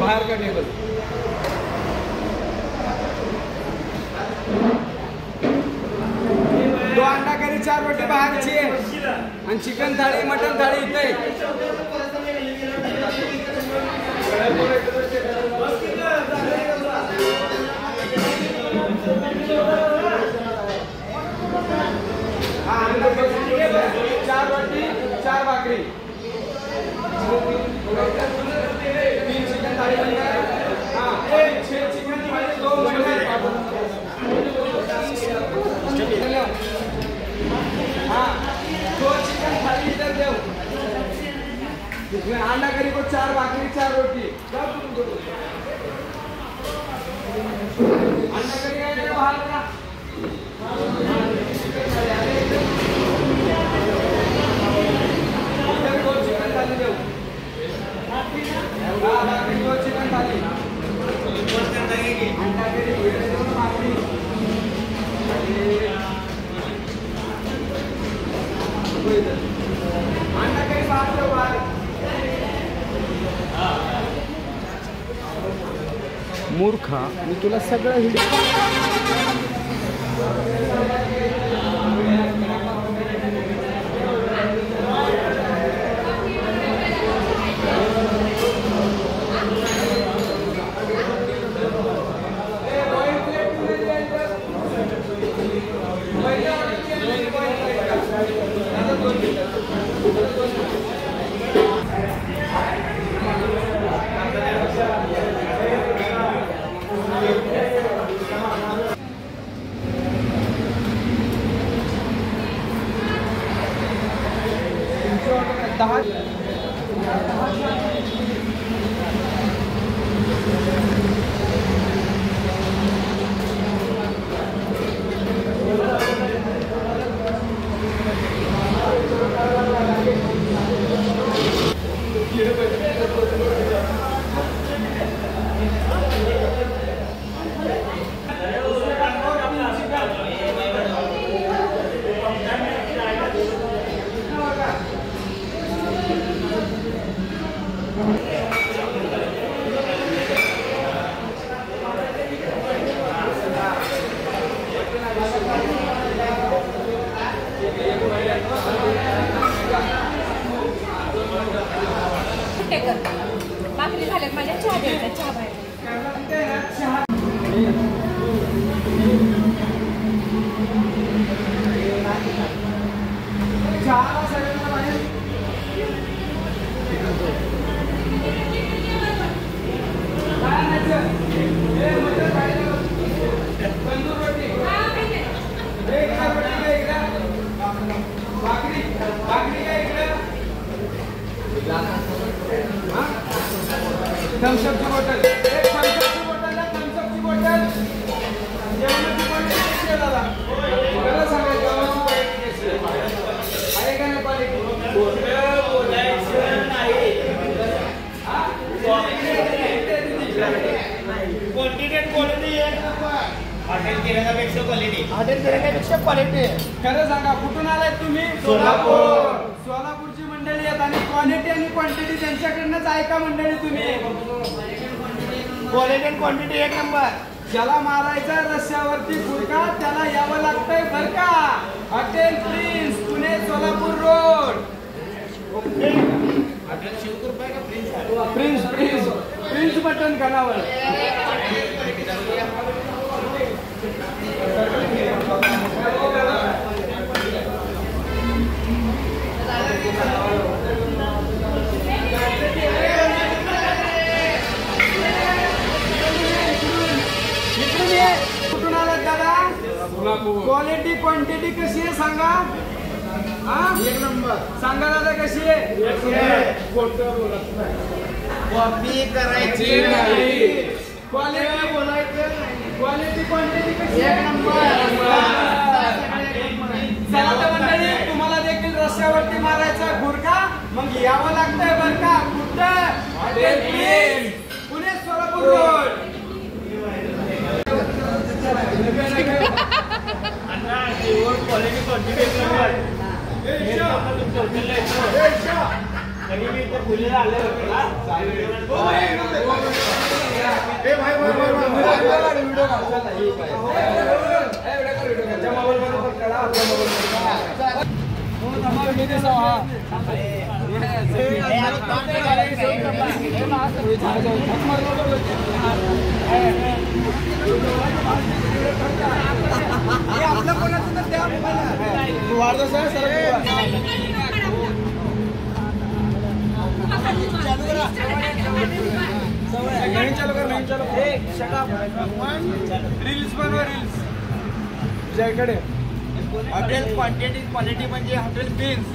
बाहर का टेबल दो अंडा करी 4 रोटी बाहेरची आणि चिकन थाळी मटन थाळी इथे चार रोटी 4 भाकरी 3 चिकन थाळी हाँ 6 चिकन थाळी 2 मटन हाँ 2 चिकन थाली इधर दो अंडा करी को 4 भाकरी 4 रोटी अंडा करी का बाहर का इधर 2 चिकन थाली दो भाकरी 2 चिकन थाली अंडा करी भाकरी अंडा करी बाहर मूर्खा मी तुला सगळं भाकरी झाल्यात माझ्या चहा द्यायचा चहा बाहेर थम्सअप की बोतल एक थम्सअप की बोतल है थम्सअप की बोतल जेवणाची क्वालिटी कशी आहे दादा मला सांगा जेवणाची क्वालिटी कशी आहे का नाही क्वालिटी बोलायचं नाही हां क्वालिटी एक हॉटेल किराणापेक्षा क्वालिटी खरं सांगा कुठून आलाय तुम्ही सोलापूरची मंडळी आहेत आणि क्वालिटी आणि क्वांटिटी त्यांच्याकडनंच ऐका मंडळी तुम्ही क्वालिटी आणि क्वांटिटी एक नंबर ज्याला मारायचा रस्त्यावरती गुरखा त्याला यावं लागतंय बर का. Hotel Prince, Pune Solapur road. Prince Prince Prince बटन खानावर. कुठून आलात दादा? क्वालिटी क्वांटिटी कशी आहे सांगा. एक नंबर. सांगा दादा कशी आहे. कॉपी करायची नाही. क्वालिटी बोलायचं. क्वालिटी क्वांटिटी कशी आहे. एक नंबर. चला तर मंडळी तुम्हाला देखील रस्त्यावरती मारायचा गुरखा मग यावं लागतंय बर का. कुठं. Hotel Prince, Pune Solapur road. आपल्या कोणाचं तर द्या वाढतो सर. नवीन चालू कर. नवीन चालू. रील्स बनवा. रील्स तुझ्याकडे. हॉटेल क्वांटिटी क्वालिटी म्हणजे hotel prince.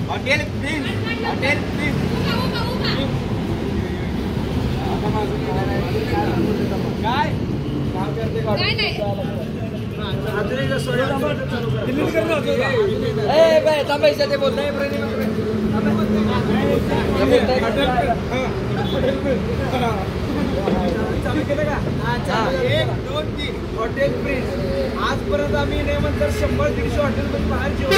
Hotel prince. Hotel prince. काय काम करते का. थांबायचं ते बोलत नाही. एक दोन तीन हॉटेल प्रिन्स. आजपर्यंत आम्ही नाही म्हणतात 100-150 हॉटेलमध्ये बाहेर जेवण.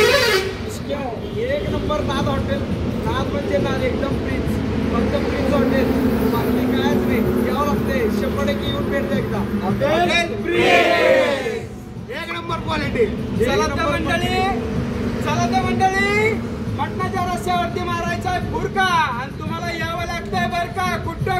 एक नंबर नाद हॉटेल. नाद म्हणजे नाद एकदम प्रिन्स. फक्त प्रिन्स हॉटेल. बाकी कायच नाही. यावं लागते 100% येऊन भेटते एकदा. हॉटेल प्रिन्स एक नंबर क्वालिटी. चला तर मंडळी मटणाच्या रस्त्यावरती मारायचा गुरखा आणि तुम्हाला यावं लागतंय बर का. कुठं